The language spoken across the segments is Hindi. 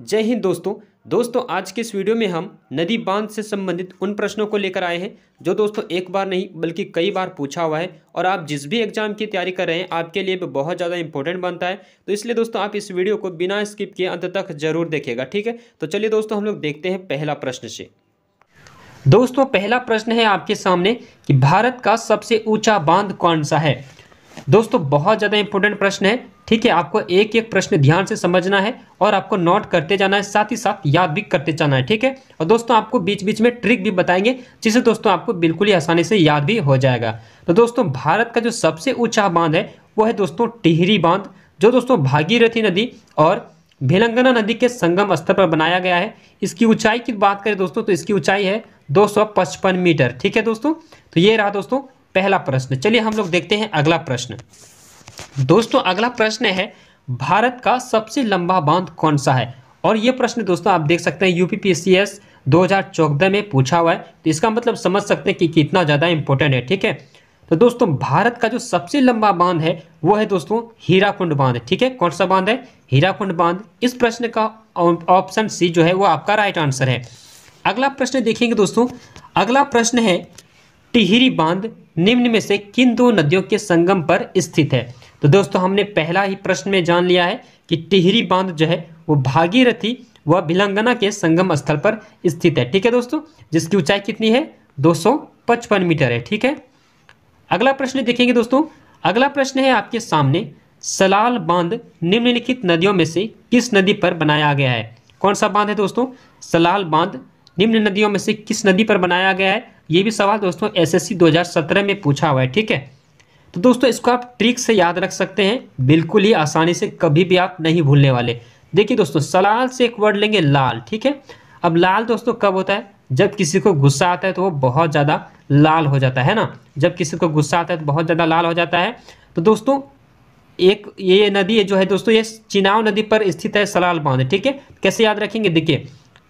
जय हिंद दोस्तों आज के इस वीडियो में हम नदी बांध से संबंधित उन प्रश्नों को लेकर आए हैं जो दोस्तों एक बार नहीं बल्कि कई बार पूछा हुआ है और आप जिस भी एग्जाम की तैयारी कर रहे हैं आपके लिए भी बहुत ज़्यादा इंपॉर्टेंट बनता है। तो इसलिए दोस्तों आप इस वीडियो को बिना स्किप किए अंत तक जरूर देखिएगा, ठीक है। तो चलिए दोस्तों हम लोग देखते हैं पहला प्रश्न से। दोस्तों पहला प्रश्न है आपके सामने कि भारत का सबसे ऊंचा बांध कौन सा है। दोस्तों बहुत ज़्यादा इंपॉर्टेंट प्रश्न है, ठीक है। आपको एक एक प्रश्न ध्यान से समझना है और आपको नोट करते जाना है, साथ ही साथ याद भी करते जाना है, ठीक है। और दोस्तों आपको बीच बीच में ट्रिक भी बताएंगे जिससे दोस्तों आपको बिल्कुल ही आसानी से याद भी हो जाएगा। तो दोस्तों भारत का जो सबसे ऊंचा बांध है वो है दोस्तों टिहरी बांध, जो दोस्तों भागीरथी नदी और भिलंगना नदी के संगम स्थल पर बनाया गया है। इसकी ऊंचाई की बात करें दोस्तों तो इसकी ऊंचाई है 255 मीटर, ठीक है दोस्तों। तो ये रहा दोस्तों पहला प्रश्न। चलिए हम लोग देखते हैं अगला प्रश्न। दोस्तों अगला प्रश्न है भारत का सबसे लंबा बांध कौन सा है। और ये प्रश्न दोस्तों आप देख सकते हैं यूपीपीएससी 2014 में पूछा हुआ है, तो इसका मतलब समझ सकते हैं कि कितना ज़्यादा इंपॉर्टेंट है, ठीक है। तो दोस्तों भारत का जो सबसे लंबा बांध है वो है दोस्तों हीराकुंड बांध, ठीक है। कौन सा बांध है? हीराकुंड बांध। इस प्रश्न का ऑप्शन सी जो है वो आपका राइट आंसर है। अगला प्रश्न देखेंगे दोस्तों। अगला प्रश्न है टिहरी बांध निम्न में से किन दो नदियों के संगम पर स्थित है। तो दोस्तों हमने पहला ही प्रश्न में जान लिया है कि टिहरी बांध जो है वो भागीरथी व भिलंगना के संगम स्थल पर स्थित है, ठीक है दोस्तों, जिसकी ऊंचाई कितनी है 255 मीटर है, ठीक है। अगला प्रश्न देखेंगे दोस्तों। अगला प्रश्न है आपके सामने सलाल बांध निम्नलिखित नदियों में से किस नदी पर बनाया गया है। कौन सा बांध है दोस्तों? सलाल बांध निम्न नदियों में से किस नदी पर बनाया गया है। ये भी सवाल दोस्तों एसएससी 2017 में पूछा हुआ है, ठीक है। तो दोस्तों इसको आप ट्रिक से याद रख सकते हैं, बिल्कुल ही आसानी से, कभी भी आप नहीं भूलने वाले। देखिए दोस्तों सलाल से एक वर्ड लेंगे लाल, ठीक है। अब लाल दोस्तों कब होता है? जब किसी को गुस्सा आता है तो वो बहुत ज़्यादा लाल हो जाता है ना। जब किसी को गुस्सा आता है तो बहुत ज़्यादा लाल हो जाता है। तो दोस्तों एक ये नदी जो है दोस्तों ये चिनाव नदी पर स्थित है सलाल बांध, ठीक है। कैसे याद रखेंगे? देखिए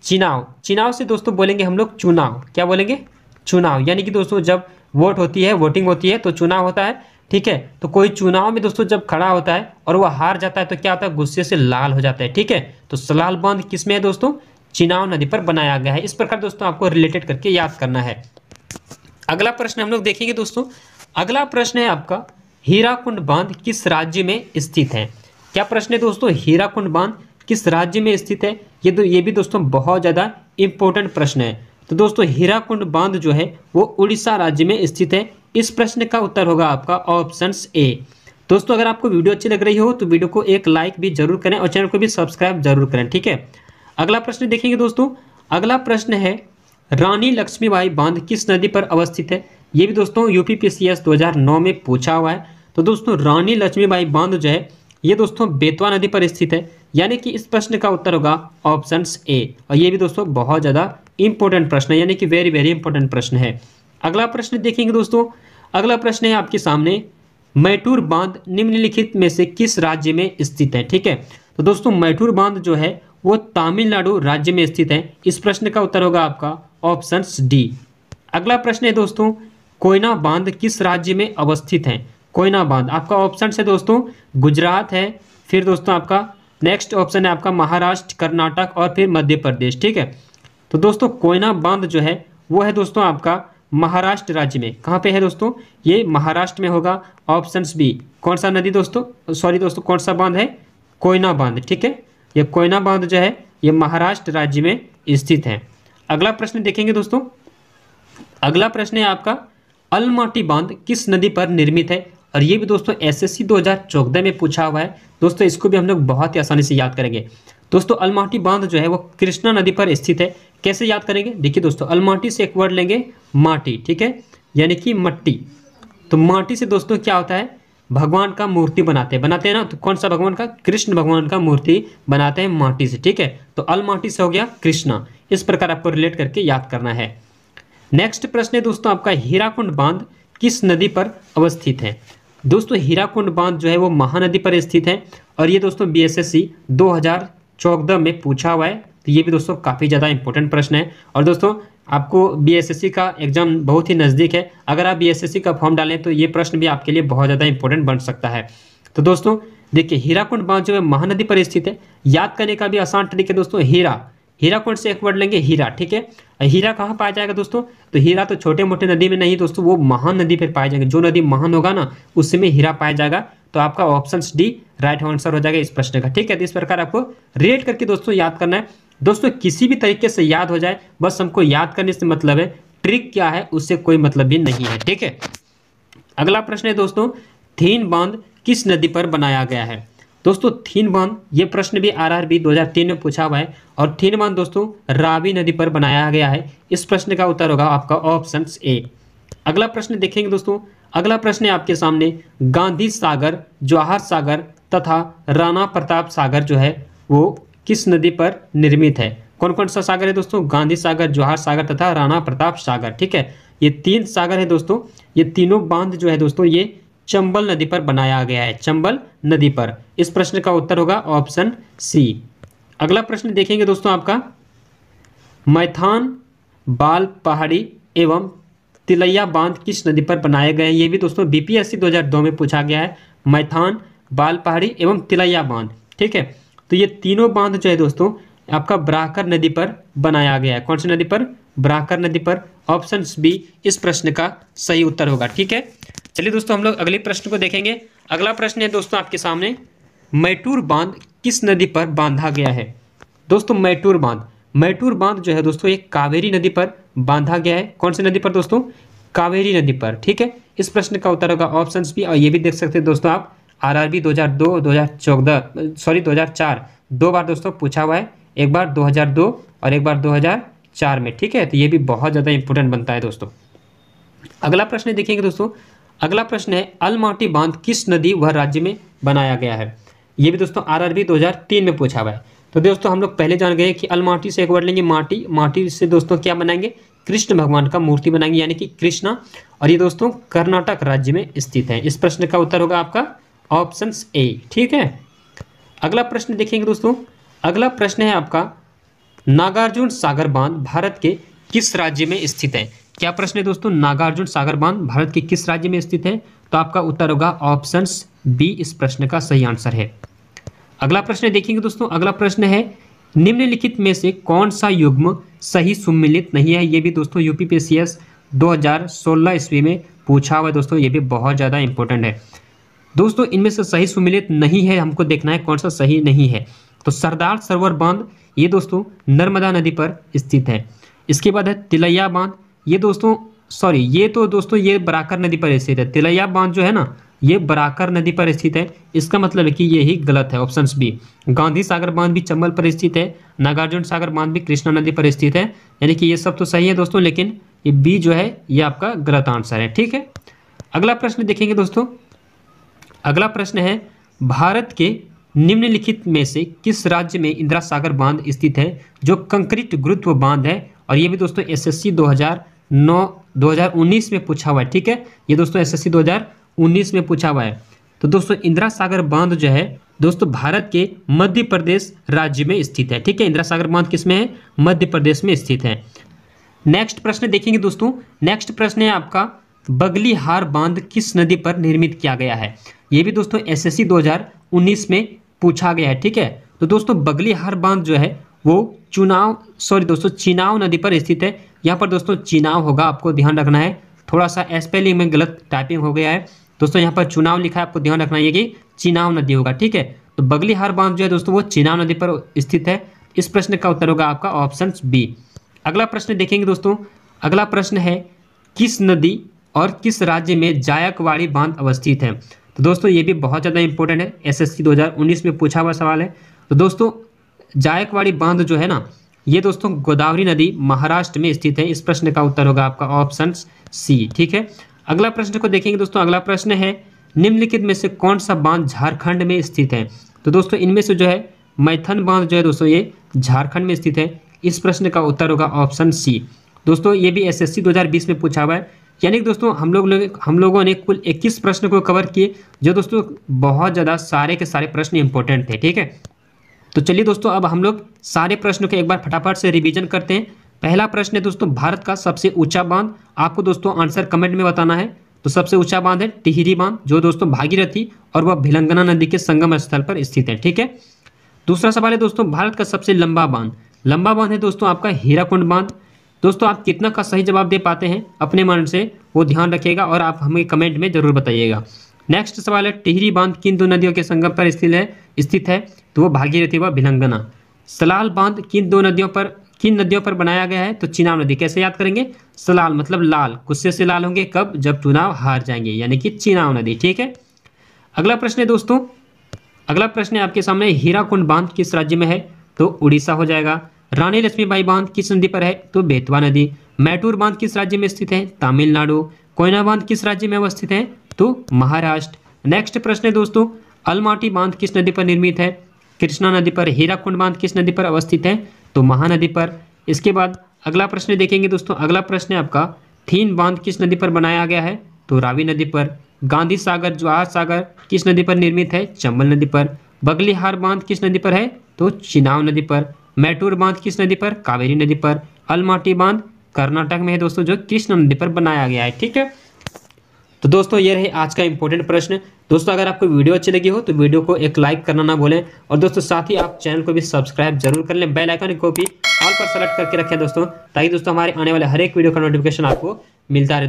चिनाव, चिनाव से दोस्तों बोलेंगे हम लोग चुनाव। क्या बोलेंगे? चुनाव। यानी कि दोस्तों जब वोट होती है, वोटिंग होती है तो चुनाव होता है, ठीक है। तो कोई चुनाव में दोस्तों जब खड़ा होता है और वह हार जाता है तो क्या होता है? गुस्से से लाल हो जाता है, ठीक है। तो सलाल बांध किस में है दोस्तों? चिनाव नदी पर बनाया गया है। इस प्रकार दोस्तों आपको रिलेटेड करके याद करना है। अगला प्रश्न हम लोग देखेंगे दोस्तों। अगला प्रश्न है आपका हीराकुंड बांध किस राज्य में स्थित है। क्या प्रश्न है दोस्तों? हीराकुंड बांध किस राज्य में स्थित है। ये भी दोस्तों बहुत ज़्यादा इंपॉर्टेंट प्रश्न है। तो दोस्तों हीराकुंड बांध जो है वो उड़ीसा राज्य में स्थित है। इस प्रश्न का उत्तर होगा आपका ऑप्शन ए। दोस्तों अगर आपको वीडियो अच्छी लग रही हो तो वीडियो को एक लाइक भी जरूर करें और चैनल को भी सब्सक्राइब जरूर करें, ठीक है। अगला प्रश्न देखेंगे दोस्तों। अगला प्रश्न है रानी लक्ष्मीबाई बांध किस नदी पर अवस्थित है। ये भी दोस्तों यूपीपीएससी 2009 में पूछा हुआ है। तो दोस्तों रानी लक्ष्मीबाई बांध जो है ये दोस्तों बेतवा नदी पर स्थित है। यानी कि इस प्रश्न का उत्तर होगा ऑप्शन ए। और ये भी दोस्तों बहुत ज़्यादा इंपॉर्टेंट प्रश्न है, यानी कि वेरी वेरी इंपॉर्टेंट प्रश्न है। अगला प्रश्न देखेंगे दोस्तों। अगला प्रश्न है आपके सामने मैटूर बांध निम्नलिखित में से किस राज्य में स्थित है, ठीक है। तो दोस्तों मैटूर बांध जो है वो तमिलनाडु राज्य में स्थित है। इस प्रश्न का उत्तर होगा आपका ऑप्शन डी। अगला प्रश्न है दोस्तों कोयना बांध किस राज्य में अवस्थित है। कोयना बांध आपका ऑप्शन है दोस्तों गुजरात है, फिर दोस्तों आपका नेक्स्ट ऑप्शन है आपका महाराष्ट्र, कर्नाटक और फिर मध्य प्रदेश, ठीक है। तो दोस्तों कोयना बांध जो है वो है दोस्तों आपका महाराष्ट्र राज्य में। कहाँ पे है दोस्तों? ये महाराष्ट्र में होगा, ऑप्शन बी। कौन सा नदी दोस्तों, सॉरी दोस्तों कौन सा बांध है? कोयना बांध, ठीक है। ये कोयना बांध जो है ये महाराष्ट्र राज्य में स्थित है। अगला प्रश्न देखेंगे दोस्तों। अगला प्रश्न है आपका अलमाटी बांध किस नदी पर निर्मित है। और ये भी दोस्तों एसएससी 2014 में पूछा हुआ है। दोस्तों इसको भी हम लोग बहुत ही आसानी से याद करेंगे। दोस्तों अलमाटी बांध जो है वो कृष्णा नदी पर स्थित है। कैसे याद करेंगे? देखिए दोस्तों अलमाटी से एक वर्ड लेंगे माटी, ठीक है, यानी कि मट्टी। तो माटी से दोस्तों क्या होता है? भगवान का मूर्ति बनाते हैं ना। तो कौन सा भगवान का? कृष्ण भगवान का मूर्ति बनाते हैं माटी से, ठीक है। तो अलमाटी से हो गया कृष्णा। इस प्रकार आपको रिलेट करके याद करना है। नेक्स्ट प्रश्न है दोस्तों आपका हीराकुंड बांध किस नदी पर अवस्थित है। दोस्तों हीराकुंड बांध जो है वो महानदी पर स्थित है। और ये दोस्तों बीएसएससी 2014 में पूछा हुआ है। तो ये भी दोस्तों काफ़ी ज़्यादा इंपॉर्टेंट प्रश्न है। और दोस्तों आपको बीएसएससी का एग्जाम बहुत ही नज़दीक है। अगर आप बीएसएससी का फॉर्म डालें तो ये प्रश्न भी आपके लिए बहुत ज़्यादा इंपॉर्टेंट बन सकता है। तो दोस्तों देखिए हीराकुंड बांध जो है महानदी पर स्थित है। याद करने का भी आसान तरीका दोस्तों, हीराकुंड से एक वर्ड लेंगे हीरा, ठीक है। हीरा कहाँ पाया जाएगा दोस्तों, तो हीरा तो छोटे मोटे नदी में नहीं दोस्तों, वो महान नदी पर पाए जाएंगे। जो नदी महान होगा ना उसमें हीरा पाया जाएगा। तो आपका ऑप्शन डी राइट आंसर हो जाएगा इस प्रश्न का, ठीक है। तो इस प्रकार आपको रेट करके दोस्तों याद करना है। दोस्तों किसी भी तरीके से याद हो जाए, बस हमको याद करने से मतलब है, ट्रिक क्या है उससे कोई मतलब भी नहीं है, ठीक है। अगला प्रश्न है दोस्तों, थीन बांध किस नदी पर बनाया गया है। दोस्तों थीन बांध, ये प्रश्न भी आरआरबी 2003 में पूछा हुआ है, और थीन बांध दोस्तों रावी नदी पर बनाया गया है। इस प्रश्न का उत्तर होगा आपका ऑप्शन ए। अगला प्रश्न देखेंगे दोस्तों, अगला प्रश्न है आपके सामने, गांधी सागर, जवाहर सागर तथा राणा प्रताप सागर जो है वो किस नदी पर निर्मित है। कौन कौन सा सागर है दोस्तों, गांधी सागर, जवाहर सागर तथा राणा प्रताप सागर, ठीक है। ये 3 सागर है दोस्तों। ये तीनों बांध जो है दोस्तों ये चंबल नदी पर बनाया गया है, चंबल नदी पर। इस प्रश्न का उत्तर होगा ऑप्शन सी। अगला प्रश्न देखेंगे दोस्तों आपका, मैथान, बाल पहाड़ी एवं तिलैया बांध किस नदी पर बनाए गए हैं। ये भी दोस्तों बीपीएससी 2002 में पूछा गया है, मैथान, बाल पहाड़ी एवं तिलैया बांध, ठीक है। तो ये तीनों बांध जो है दोस्तों आपका बराकर नदी पर बनाया गया है। कौन सी नदी पर, बराकर नदी पर। ऑप्शन बी इस प्रश्न का सही उत्तर होगा, ठीक है। चलिए दोस्तों हम लोग अगले प्रश्न को देखेंगे। अगला प्रश्न है दोस्तों आपके सामने, मैटूर बांध किस नदी पर बांधा गया है। दोस्तों मैटूर बांध जो है दोस्तों एक कावेरी नदी पर बांधा गया है। कौन सी नदी पर दोस्तों, कावेरी नदी पर, ठीक है। इस प्रश्न का उत्तर होगा ऑप्शन बी। और ये भी देख सकते हैं दोस्तों आप, आरआरबी 2002, 2004 दो बार दोस्तों पूछा हुआ है, एक बार 2002 और एक बार 2004 में, ठीक है। तो ये भी बहुत ज़्यादा इंपॉर्टेंट बनता है दोस्तों। अगला प्रश्न देखेंगे दोस्तों, अगला प्रश्न है, अलमाटी बांध किस नदी व राज्य में बनाया गया है। ये भी दोस्तों आरआरबी 2003 में पूछा हुआ है। तो दोस्तों हम लोग पहले जान गए कि अलमाटी से एक वर्ड लेंगे माटी, माटी से दोस्तों क्या बनाएंगे, कृष्ण भगवान का मूर्ति बनाएंगे, यानी कि कृष्णा। और ये दोस्तों कर्नाटक राज्य में स्थित है। इस प्रश्न का उत्तर होगा आपका ऑप्शन ए, ठीक है। अगला प्रश्न देखेंगे दोस्तों, अगला प्रश्न है आपका, नागार्जुन सागर बांध भारत के किस राज्य में स्थित है। क्या प्रश्न है दोस्तों, नागार्जुन सागर बांध भारत के किस राज्य में स्थित है। तो आपका उत्तर होगा ऑप्शन बी इस प्रश्न का सही आंसर है। अगला प्रश्न देखेंगे दोस्तों, अगला प्रश्न है, निम्नलिखित में से कौन सा युग्म सही सुमेलित नहीं है। ये भी दोस्तों यूपीपीएससी 2016 ईस्वी में पूछा हुआ है दोस्तों, ये भी बहुत ज़्यादा इंपॉर्टेंट है दोस्तों। इनमें से सही सुमेलित नहीं है, हमको देखना है कौन सा सही नहीं है। तो सरदार सरोवर बांध ये दोस्तों नर्मदा नदी पर स्थित है। इसके बाद है तिलैया बांध, ये दोस्तों ये तो दोस्तों ये बराकर नदी पर स्थित है। तिलैया बांध जो है ना ये बराकर नदी पर स्थित है। इसका मतलब है कि ये ही गलत है, ऑप्शन बी। गांधी सागर बांध भी चंबल पर स्थित है, नागार्जुन सागर बांध भी कृष्णा नदी पर स्थित है, यानी कि ये सब तो सही है दोस्तों, लेकिन ये बी जो है ये आपका गलत आंसर है, ठीक है। अगला प्रश्न देखेंगे दोस्तों, अगला प्रश्न है, भारत के निम्नलिखित में से किस राज्य में इंदिरा सागर बांध स्थित है जो कंक्रीट गुरुत्व बांध है। और ये भी दोस्तों एसएससी 2019 में पूछा हुआ है, ठीक है। ये दोस्तों एसएससी 2019 में पूछा हुआ है। तो दोस्तों इंदिरा सागर बांध जो है दोस्तों भारत के मध्य प्रदेश राज्य में स्थित है, ठीक है। इंदिरा सागर बांध किस में है, मध्य प्रदेश में स्थित है। नेक्स्ट प्रश्न देखेंगे दोस्तों, नेक्स्ट प्रश्न है आपका, बगलीहार बांध किस नदी पर निर्मित किया गया है। ये भी दोस्तों एसएससी 2019 में पूछा गया है, ठीक है। तो दोस्तों बगलीहार बांध जो है वो चिनाव नदी पर स्थित है। यहाँ पर दोस्तों चिनाव होगा, आपको ध्यान रखना है। थोड़ा सा स्पेलिंग में गलत टाइपिंग हो गया है दोस्तों, यहाँ पर चुनाव लिखा है, आपको ध्यान रखना है कि चिनाव नदी होगा, ठीक है। तो बगलीहार बांध जो है दोस्तों वो चिनाव नदी पर स्थित है। इस प्रश्न का उत्तर होगा आपका ऑप्शन बी। अगला प्रश्न देखेंगे दोस्तों, अगला प्रश्न है, किस नदी और किस राज्य में जायकवाड़ी बांध अवस्थित है। तो दोस्तों ये भी बहुत ज़्यादा इंपॉर्टेंट है, एसएससी 2019 में पूछा हुआ सवाल है। तो दोस्तों जायकवाड़ी बांध जो है ना ये दोस्तों गोदावरी नदी महाराष्ट्र में स्थित है। इस प्रश्न का उत्तर होगा आपका ऑप्शन सी, ठीक है। अगला प्रश्न को देखेंगे दोस्तों, अगला प्रश्न है, निम्नलिखित में से कौन सा बांध झारखंड में स्थित है। तो दोस्तों इनमें से जो है मैथन बांध जो है दोस्तों ये झारखंड में स्थित है। इस प्रश्न का उत्तर होगा ऑप्शन सी। दोस्तों ये भी एसएससी 2020 में पूछा हुआ है, यानी कि दोस्तों हम लोगों ने कुल 21 प्रश्न को कवर किए, जो दोस्तों बहुत ज़्यादा सारे के सारे प्रश्न इंपॉर्टेंट थे, ठीक है। तो चलिए दोस्तों अब हम लोग सारे प्रश्नों के एक बार फटाफट से रिवीजन करते हैं। पहला प्रश्न है दोस्तों, भारत का सबसे ऊंचा बांध। आपको दोस्तों आंसर कमेंट में बताना है। तो सबसे ऊंचा बांध है टिहरी बांध, जो दोस्तों भागीरथी और वह भिलंगना नदी के संगम स्थल पर स्थित है। ठीक है। दूसरा सवाल है दोस्तों, भारत का सबसे लंबा बांध। लंबा बांध है दोस्तों आपका हीराकुंड बांध। दोस्तों आप कितना का सही जवाब दे पाते हैं अपने मन से वो ध्यान रखिएगा और आप हमें कमेंट में जरूर बताइएगा। नेक्स्ट सवाल है, टिहरी बांध किन दो नदियों के संगम पर स्थित है? तो वो भागीरथी व भिलंगना। सलाल बांध किन नदियों पर बनाया गया है? तो चिनाब नदी। कैसे याद करेंगे? सलाल मतलब लाल, गुस्से से लाल होंगे कब? जब चुनाव हार जाएंगे, यानी कि चिनाब नदी। ठीक है। अगला प्रश्न है दोस्तों, अगला प्रश्न है आपके सामने, हीराकुंड बांध किस राज्य में है? तो उड़ीसा हो जाएगा। रानी लक्ष्मीबाई बांध किस नदी पर है? तो बेतवा नदी। मैटूर बांध किस राज्य में स्थित है? तमिलनाडु। कोयना बांध किस राज्य में अवस्थित है? तो महाराष्ट्र। नेक्स्ट प्रश्न है दोस्तों, अलमाटी बांध किस नदी पर निर्मित है? कृष्णा नदी पर। हीराकुंड बांध किस नदी पर अवस्थित है? तो महानदी पर। इसके बाद अगला प्रश्न देखेंगे दोस्तों, अगला प्रश्न है आपका, थीन बांध किस नदी पर बनाया गया है? तो रावी नदी पर। गांधी सागर जवाहर सागर किस नदी पर निर्मित है? चंबल नदी पर। बगलिहार बांध किस नदी पर है? तो चिनाब नदी पर। मैटूर बांध किस नदी पर? कावेरी नदी पर। अलमाटी बांध कर्नाटक में है दोस्तों, जो कृष्णा नदी पर बनाया गया है। ठीक है। तो दोस्तों ये रहे आज का इंपॉर्टेंट प्रश्न। दोस्तों अगर आपको वीडियो अच्छी लगी हो तो वीडियो को एक लाइक करना ना भूलें, और दोस्तों साथ ही आप चैनल को भी सब्सक्राइब जरूर कर लें, बेल आइकन को भी ऑल पर सेलेक्ट करके रखें दोस्तों, ताकि दोस्तों हमारे आने वाले हर एक वीडियो का नोटिफिकेशन आपको मिलता रहे।